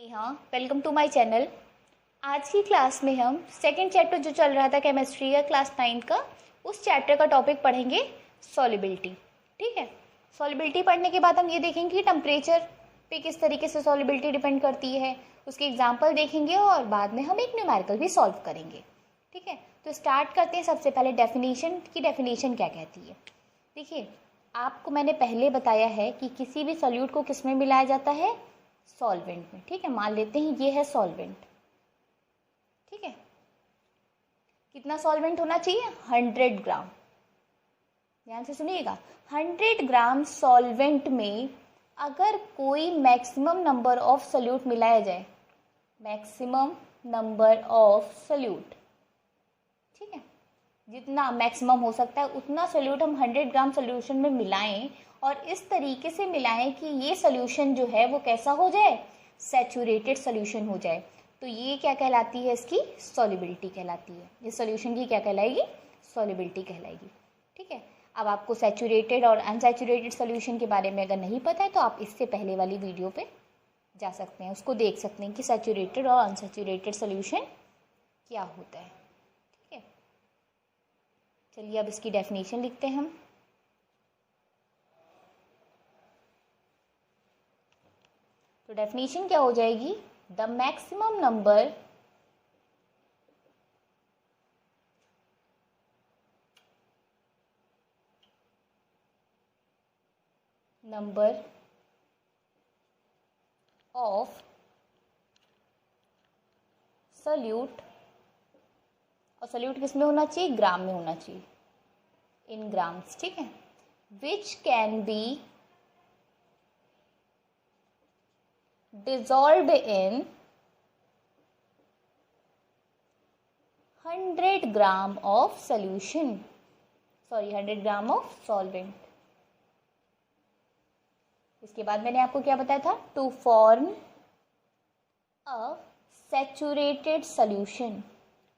जी हाँ, welcome to my channel. आज की क्लास में हम सेकंड चैप्टर जो चल रहा था केमिस्ट्री का क्लास 9 का, उस चैप्टर का टॉपिक पढ़ेंगे सॉल्युबिलिटी। ठीक है, सॉल्युबिलिटी पढ़ने के बाद हम ये देखेंगे कि टेम्परेचर पे किस तरीके से सॉल्युबिलिटी डिपेंड करती है, उसके एग्जाम्पल देखेंगे और बाद में हम एक न्यूमेरिकल भी सॉल्व करेंगे। ठीक है, तो स्टार्ट करते हैं। सबसे पहले डेफिनेशन की, डेफिनेशन क्या कहती है। देखिए, आपको मैंने पहले बताया है कि किसी भी सॉल्यूट को किस में मिलाया जाता है, सॉल्वेंट में। ठीक है, मान लेते हैं ये है सॉल्वेंट। ठीक है, कितना सॉल्वेंट होना चाहिए, 100 ग्राम। ध्यान से सुनिएगा, 100 ग्राम सॉल्वेंट में अगर कोई मैक्सिमम नंबर ऑफ सॉल्यूट मिलाया जाए, मैक्सिमम नंबर ऑफ सॉल्यूट, ठीक है, जितना मैक्सिमम हो सकता है उतना सॉल्यूट हम 100 ग्राम सॉल्यूशन में मिलाएं और इस तरीके से मिलाएं कि ये सॉल्यूशन जो है वो कैसा हो जाए, सैचुरेटेड सॉल्यूशन हो जाए। तो ये क्या कहलाती है, इसकी सॉल्युबिलिटी कहलाती है। ये सॉल्यूशन की क्या कहलाएगी, सॉल्युबिलिटी कहलाएगी। ठीक है, अब आपको सैचुरेटेड और अनसैचुरेटेड सॉल्यूशन के बारे में अगर नहीं पता है तो आप इससे पहले वाली वीडियो पे जा सकते हैं, उसको देख सकते हैं कि सैचुरेटेड और अनसैचुरेटेड सॉल्यूशन क्या होता है। ठीक है, चलिए अब इसकी डेफिनेशन लिखते हैं हम। तो डेफिनेशन क्या हो जाएगी, the maximum number of solute, और सॉल्यूट किस में होना चाहिए, ग्राम में होना चाहिए, इन ग्राम्स। ठीक है, which can be dissolved in 100 gram of solution, sorry 100 gram of solvent. इसके बाद मैंने आपको क्या बताया था, to form a saturated solution.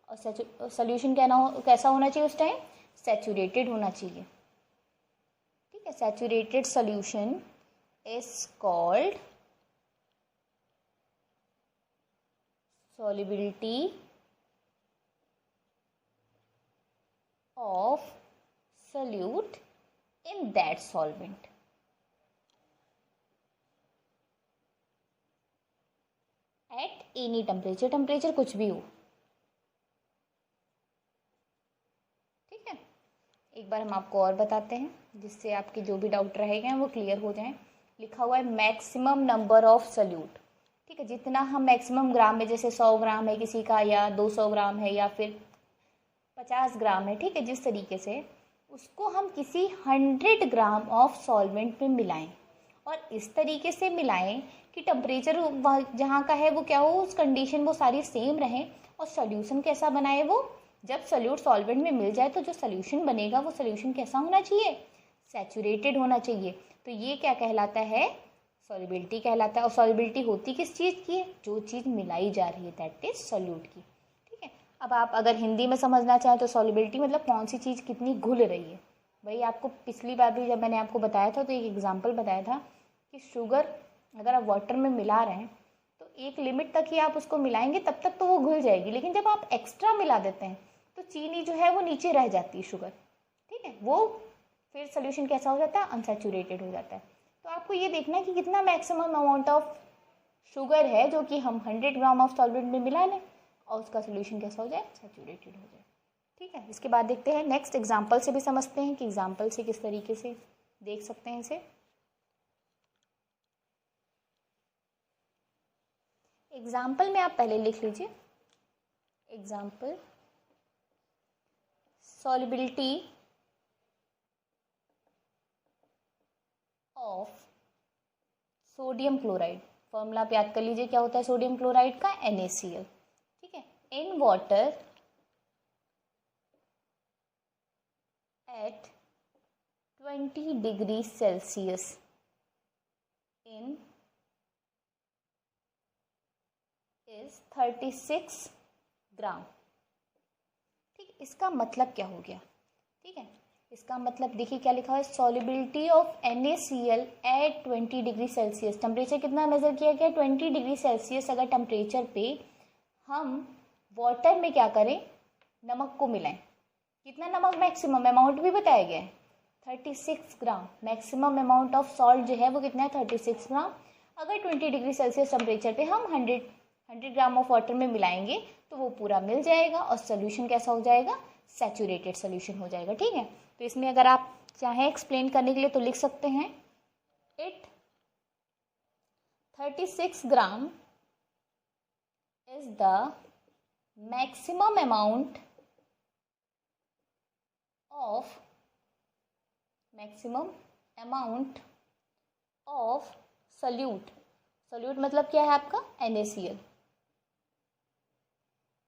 और सॉल्यूशन कैसा होना चाहिए उस टाइम, सैचुरेटेड होना चाहिए। ठीक है, saturated solution is called solubility of solute in that solvent। at any temperature, temperature कुछ भी हो। ठीक है, एक बार हम आपको और बताते हैं जिससे आपके जो भी डाउट रहेंगे वो क्लियर हो जाएं। लिखा हुआ है मैक्सिमम नंबर ऑफ सॉल्यूट। ठीक है, जितना हम मैक्सिमम ग्राम में, जैसे 100 ग्राम है किसी का, या 200 ग्राम है, या फिर 50 ग्राम है, ठीक है, जिस तरीके से उसको हम किसी 100 ग्राम ऑफ सॉल्वेंट में मिलाएं और इस तरीके से मिलाएं कि टेम्परेचर जहाँ का है वो क्या हो, उस कंडीशन वो सारी सेम रहे और सोल्यूशन कैसा बनाए वो, जब सोल्यूट सॉल्वेंट में मिल जाए तो जो सोल्यूशन बनेगा वो सोल्यूशन कैसा होना चाहिए, सैचुरेटेड होना चाहिए। तो ये क्या कहलाता है, सॉल्युबिलिटी कहलाता है। और सॉल्युबिलिटी होती किस चीज़ की है, जो चीज़ मिलाई जा रही है, दैट इज सॉल्यूट की। ठीक है, अब आप अगर हिंदी में समझना चाहें तो सॉल्युबिलिटी मतलब कौन सी चीज़ कितनी घुल रही है। भाई आपको पिछली बार भी जब मैंने आपको बताया था तो एक एग्जाम्पल बताया था कि शुगर अगर आप वाटर में मिला रहे हैं तो एक लिमिट तक ही आप उसको मिलाएंगे, तब तक तो वो घुल जाएगी, लेकिन जब आप एक्स्ट्रा मिला देते हैं तो चीनी जो है वो नीचे रह जाती है, शुगर। ठीक है, वो फिर सोल्यूशन कैसा हो जाता है, अनसैचुरेटेड हो जाता है। तो आपको ये देखना है कि कितना मैक्सिमम अमाउंट ऑफ शुगर है जो कि हम 100 ग्राम ऑफ सॉल्वेंट में मिला लें और उसका सोल्यूशन कैसा हो जाए, सैचुरेटेड हो जाए। ठीक है, इसके बाद देखते हैं नेक्स्ट एग्जांपल से भी समझते हैं कि एग्जांपल से किस तरीके से देख सकते हैं इसे। एग्जाम्पल में आप पहले लिख लीजिए, example solubility of sodium chloride. Formula आप याद कर लीजिए, क्या होता है सोडियम क्लोराइड का, NaCl। ठीक है, in water at 20 degree Celsius in is 36 ग्राम। ठीक, इसका मतलब क्या हो गया, ठीक है, इसका मतलब देखिए क्या लिखा है, solubility of NaCl at 20 degree Celsius. Temperature कितना मेजर किया गया, 20 डिग्री सेल्सियस। अगर टेम्परेचर पे हम वाटर में क्या करें, नमक को मिलाएं, कितना नमक, मैक्सिमम अमाउंट भी बताया गया है 36 ग्राम। मैक्सिमम अमाउंट ऑफ सॉल्ट जो है वो कितना है, 36 ग्राम। अगर 20 डिग्री सेल्सियस टेम्परेचर पे हम 100 ग्राम ऑफ वाटर में मिलाएंगे तो वो पूरा मिल जाएगा और सोल्यूशन कैसा हो जाएगा, सैचुरेटेड सोल्यूशन हो जाएगा। ठीक है, तो इसमें अगर आप चाहें एक्सप्लेन करने के लिए तो लिख सकते हैं, it 36 gram is the maximum amount of solute. Solute मतलब क्या है आपका, NaCl,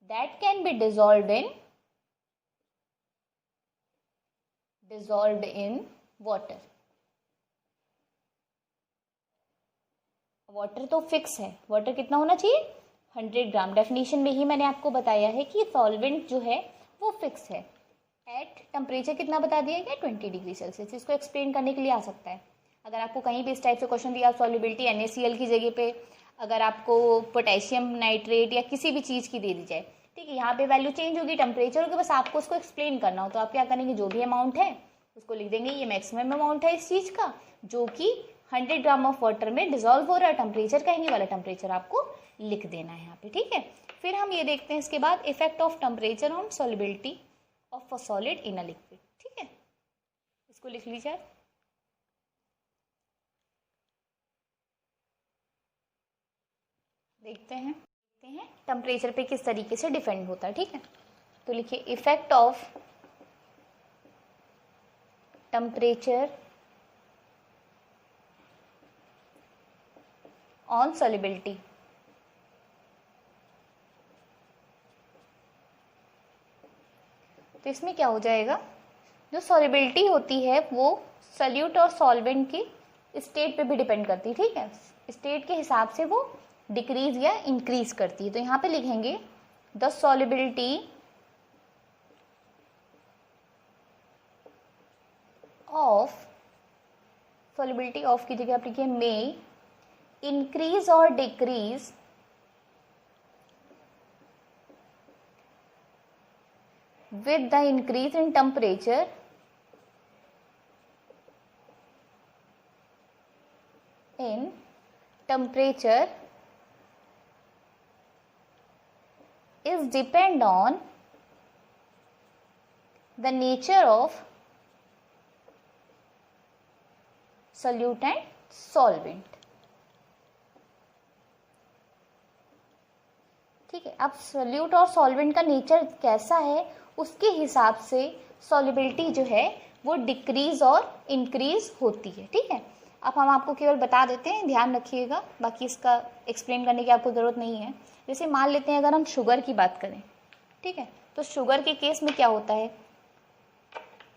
that can be dissolved in water. Water तो फिक्स है, वाटर कितना होना चाहिए, 100 ग्राम। डेफिनेशन में ही मैंने आपको बताया है कि सॉल्वेंट जो है वो फिक्स है। एट टेम्परेचर कितना बता दिया गया, 20 डिग्री सेल्सियस। इसको एक्सप्लेन करने के लिए आ सकता है। अगर आपको कहीं भी इस टाइप से क्वेश्चन दिया, सॉल्युबिलिटी NaCl की जगह पे अगर आपको पोटेशियम नाइट्रेट या किसी भी चीज़ की दे दी जाए, ठीक है, यहाँ पे वैल्यू चेंज होगी टेम्परेचर की, बस आपको उसको एक्सप्लेन करना हो तो आप क्या करेंगे, जो भी अमाउंट है उसको लिख देंगे, ये मैक्सिमम अमाउंट है इस चीज़ का जो कि 100 ग्राम ऑफ वाटर में डिजोल्व हो रहा है। टेम्परेचर का ही वाला टेम्परेचर आपको लिख देना है यहाँ पे। ठीक है, फिर हम ये देखते हैं इसके बाद effect of temperature on solubility of a solid in a liquid. ठीक है, इसको लिख लीजिए। देखते हैं टेम्परेचर पे किस तरीके से डिपेंड होता है। ठीक है, तो लिखिए effect of temperature on solubility. तो इसमें क्या हो जाएगा, जो सॉल्युबिलिटी होती है वो सॉल्यूट और सॉल्वेंट की स्टेट पे भी डिपेंड करती है। ठीक है, स्टेट के हिसाब से वो डिक्रीज या इंक्रीज करती है। तो यहाँ पे लिखेंगे द सॉल्युबिलिटी ऑफ की जगह आप लिखिए मे इंक्रीज और decrease with the increase in temperature is depend on the nature of solute and solvent। ठीक है, अब सोल्यूट और सॉल्वेंट का नेचर कैसा है उसके हिसाब से सॉल्युबिलिटी जो है वो डिक्रीज और इंक्रीज होती है। ठीक है, अब हम आपको केवल बता देते हैं, ध्यान रखिएगा, बाकी इसका एक्सप्लेन करने की आपको ज़रूरत नहीं है। जैसे मान लेते हैं अगर हम शुगर की बात करें, ठीक है, तो शुगर के केस में क्या होता है,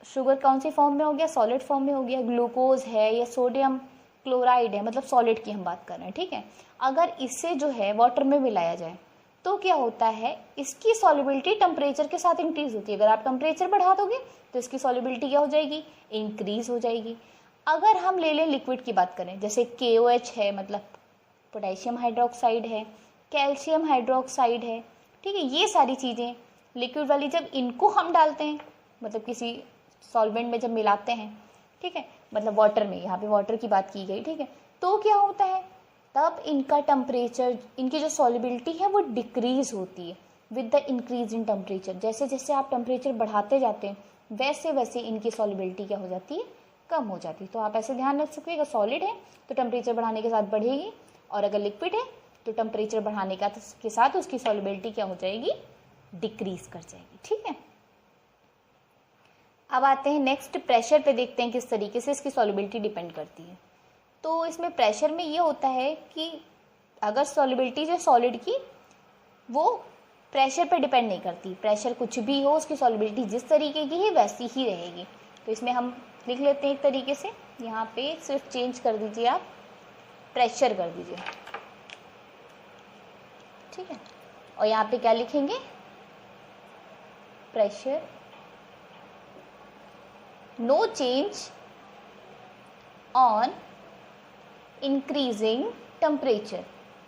शुगर कौन सी फॉर्म में हो गया, सॉलिड फॉर्म में हो गया, ग्लूकोज है या सोडियम क्लोराइड है, मतलब सॉलिड की हम बात कर रहे हैं। ठीक है, अगर इससे जो है वाटर में मिलाया जाए तो क्या होता है, इसकी सॉल्युबिलिटी टेम्परेचर के साथ इंक्रीज होती है। अगर आप टेम्परेचर बढ़ा दोगे तो इसकी सॉल्युबिलिटी क्या हो जाएगी, इंक्रीज हो जाएगी। अगर हम ले लें लिक्विड की बात करें, जैसे KOH है, मतलब पोटेशियम हाइड्रोक्साइड है, कैल्शियम हाइड्रोक्साइड है, ठीक है, ये सारी चीज़ें लिक्विड वाली जब इनको हम डालते हैं, मतलब किसी सॉल्वेंट में जब मिलाते हैं, ठीक है, मतलब वाटर में, यहाँ पे वाटर की बात की गई, ठीक है, तो क्या होता है, तब इनका टेम्परेचर, इनकी जो सॉल्युबिलिटी है वो डिक्रीज होती है with the increase in temperature. जैसे जैसे आप टेम्परेचर बढ़ाते जाते हैं वैसे वैसे इनकी सॉल्युबिलिटी क्या हो जाती है, कम हो जाती है। तो आप ऐसे ध्यान रख सकते हैं, अगर सॉलिड है तो टेम्परेचर बढ़ाने के साथ बढ़ेगी, और अगर लिक्विड है तो टेम्परेचर बढ़ाने के साथ उसकी सॉल्युबिलिटी क्या हो जाएगी, डिक्रीज कर जाएगी। ठीक है, अब आते हैं नेक्स्ट प्रेशर पे, देखते हैं किस तरीके से इसकी सॉल्युबिलिटी डिपेंड करती है। तो इसमें प्रेशर में ये होता है कि अगर सॉल्युबिलिटी जो सॉलिड की वो प्रेशर पे डिपेंड नहीं करती, प्रेशर कुछ भी हो उसकी सॉल्युबिलिटी जिस तरीके की है वैसी ही रहेगी। तो इसमें हम लिख लेते हैं एक तरीके से, यहाँ पे सिर्फ चेंज कर दीजिए, आप प्रेशर कर दीजिए, ठीक है, और यहाँ पे क्या लिखेंगे, pressure no change on increasing temperature,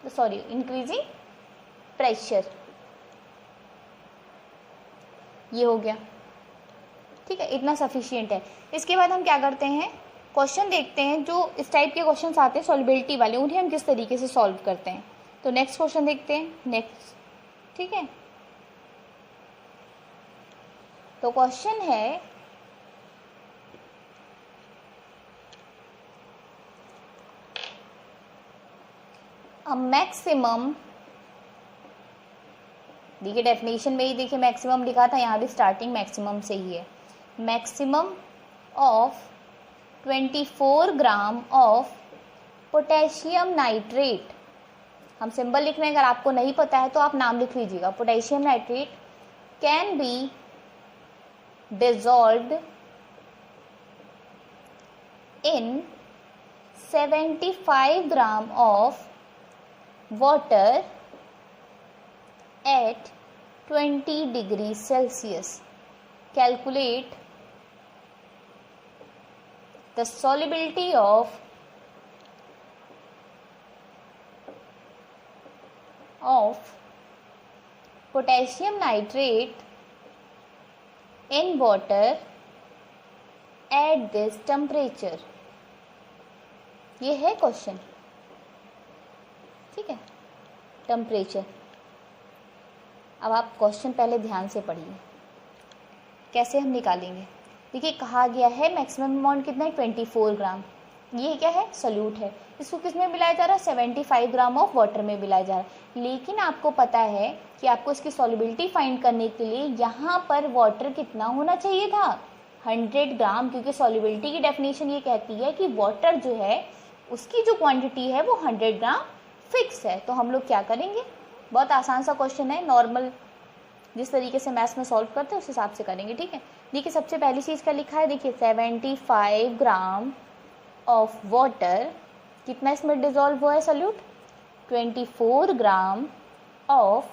sorry increasing pressure. ये हो गया, ठीक है, इतना सफिशिएंट है। इसके बाद हम क्या करते हैं, क्वेश्चन देखते हैं। जो इस टाइप के क्वेश्चन आते हैं सॉल्युबिलिटी वाले, उन्हें हम किस तरीके से सॉल्व करते हैं। तो नेक्स्ट क्वेश्चन देखते हैं, नेक्स्ट, ठीक है। तो क्वेश्चन है अ मैक्सिमम, देखिए डेफिनेशन में ही देखिए मैक्सिमम लिखा था, यहाँ भी स्टार्टिंग मैक्सिमम से ही है। Maximum of 24 gram of potassium nitrate, हम सिंबल लिख रहे हैं, अगर आपको नहीं पता है तो आप नाम लिख लीजिएगा। Potassium nitrate can be dissolved in 75 gram of water at 20 degrees Celsius. Calculate the solubility of potassium nitrate in water at this temperature. ये है क्वेश्चन, ठीक है, टेम्परेचर। अब आप क्वेश्चन पहले ध्यान से पढ़िए, कैसे हम निकालेंगे। देखिए कहा गया है मैक्सिमम अमाउंट कितना है, 24 ग्राम। ये क्या है, सॉल्यूट है। इसको किस में मिलाया जा रहा है, 75 ग्राम ऑफ वाटर में मिलाया जा रहा है। लेकिन आपको पता है कि आपको इसकी सॉल्युबिलिटी फाइंड करने के लिए यहाँ पर वाटर कितना होना चाहिए था, 100 ग्राम, क्योंकि सॉल्युबिलिटी की डेफिनेशन ये कहती है कि वाटर जो है उसकी जो क्वांटिटी है वो 100 ग्राम फिक्स है। तो हम लोग क्या करेंगे, बहुत आसान सा क्वेश्चन है, नॉर्मल जिस तरीके से मैथ्स में सॉल्व करते हैं उस हिसाब से करेंगे, ठीक है। देखिए सबसे पहली चीज़ क्या लिखा है, देखिए 75 ग्राम ऑफ वाटर, कितना इसमें डिजॉल्व हुआ है solute, 24 gram of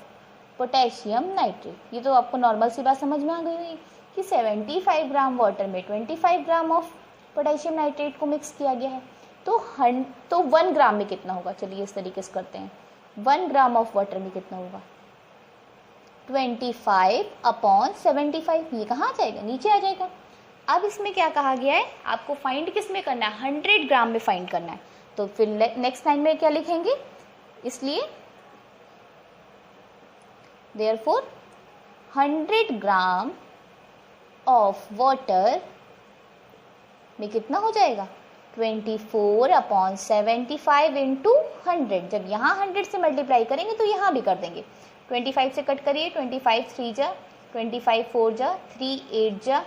potassium nitrate. ये तो आपको नॉर्मल सी बात समझ में आ गई हुई कि 75 ग्राम वाटर में 25 ग्राम ऑफ पोटेशियम नाइट्रेट को मिक्स किया गया है। तो 1 ग्राम में कितना होगा, चलिए इस तरीके से करते हैं। 1 ग्राम ऑफ वाटर में कितना होगा, 25/75। ये कहाँ आ जाएगा, नीचे आ जाएगा। अब इसमें क्या कहा गया है, आपको फाइंड किस में करना है, 100 ग्राम में फाइंड करना है। तो फिर नेक्स्ट लाइन में क्या लिखेंगे, इसलिए देयरफॉर 100 ग्राम ऑफ वाटर में कितना हो जाएगा, 24/75 इंटू 100। जब यहाँ 100 से मल्टीप्लाई करेंगे तो यहाँ भी कर देंगे। 25 से कट करिए, 25 3 जा, 25 4 जा, 3 8 जा,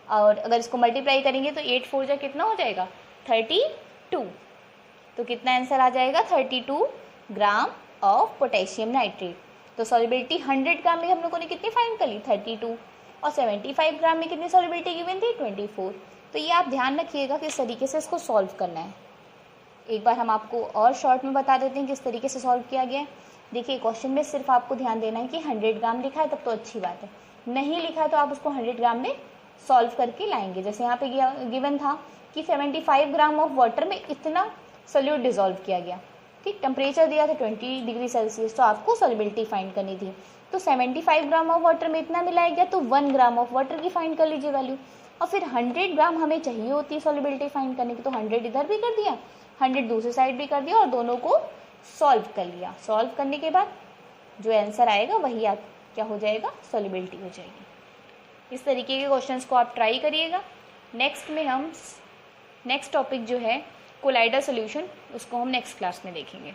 और अगर इसको मल्टीप्लाई करेंगे तो 8 4 जा कितना हो जाएगा, 32। तो कितना आंसर आ जाएगा, 32 ग्राम ऑफ पोटेशियम नाइट्रेट। तो सॉल्युबिलिटी 100 ग्राम में हम लोगों ने कितनी फाइंड कर ली, 32, और 75 ग्राम में कितनी सॉल्युबिलिटी गिवन थी, 24। तो ये आप ध्यान रखिएगा किस तरीके से इसको सॉल्व करना है। एक बार हम आपको और शॉर्ट में बता देते हैं किस तरीके से सॉल्व किया गया है। देखिए क्वेश्चन में सिर्फ आपको ध्यान देना है कि 100 ग्राम लिखा है तब तो अच्छी बात है, नहीं लिखा है तो आप उसको 100 ग्राम में सॉल्व करके लाएंगे। जैसे यहाँ पे गिवन था कि 75 ग्राम ऑफ वाटर में इतना सोल्यूट डिजॉल्व किया गया, ठीक, टेम्परेचर दिया था 20 डिग्री सेल्सियस, तो आपको सॉल्युबिलिटी फाइंड करनी थी। तो 75 ग्राम ऑफ वाटर में इतना मिलाया गया, तो 1 ग्राम ऑफ वाटर की फाइंड कर लीजिए वैल्यू। और फिर 100 ग्राम हमें चाहिए होती है सॉल्युबिलिटी फाइंड करने की, तो 100 इधर भी कर दिया, 100 दूसरी साइड भी कर दिया, और दोनों को सॉल्व कर लिया। सॉल्व करने के बाद जो आंसर आएगा वही आप क्या हो जाएगा, सॉल्युबिलिटी हो जाएगी। इस तरीके के क्वेश्चंस को आप ट्राई करिएगा। नेक्स्ट में हम नेक्स्ट टॉपिक जो है कोलाइडल सॉल्यूशन, उसको हम नेक्स्ट क्लास में देखेंगे।